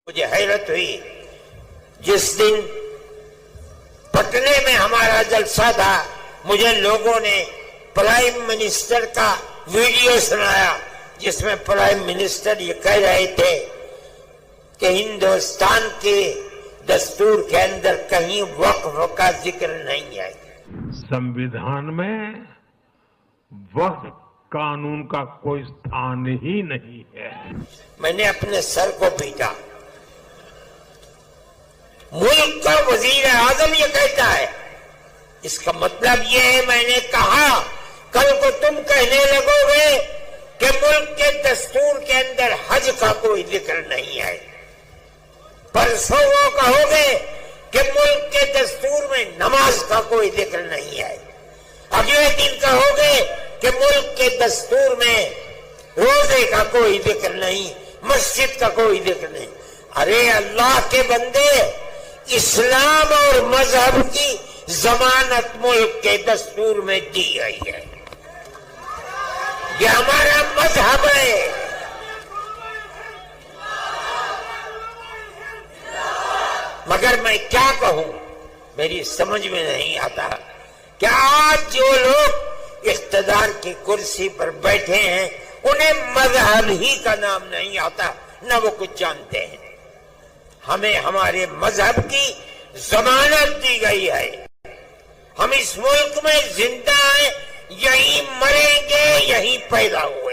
مجھے حیرت ہوئی جس دن پٹنے میں ہمارا جلسہ تھا، مجھے لوگوں نے پرائم منسٹر کا ویڈیو سنایا جس میں پرائم منسٹر یہ کہہ رہے تھے کہ ہندوستان کے دستور کے اندر کہیں وقف کا ذکر نہیں ہے۔ संविधान में वक्फ कानून का कोई स्थान ही नहीं है। मैंने अपने सर को पीटा। मुल्क का वजीर आजम ये कहता है, इसका मतलब ये है, मैंने कहा कल को तुम कहने लगोगे कि मुल्क के दस्तूर के अंदर हज का कोई जिक्र नहीं है, परसों वो कहोगे कि मुल्क के दस्तूर में नमाज का कोई जिक्र नहीं है, अगले दिन कहोगे कि मुल्क के दस्तूर में रोजे का कोई जिक्र नहीं, मस्जिद का कोई जिक्र नहीं। अरे अल्लाह के बंदे, इस्लाम और मजहब की जमानत मुल्क के दस्तूर में दी गई है, ये हमारा मजहब है। मगर मैं क्या कहूं, मेरी समझ में नहीं आता कि आज जो लोग इख्तिदार की कुर्सी पर बैठे हैं उन्हें मजहब ही का नाम नहीं आता, न वो कुछ जानते हैं। हमें हमारे मजहब की जमानत दी गई है, हम इस मुल्क में जिंदा हैं, यहीं मरेंगे, यहीं पैदा हुए।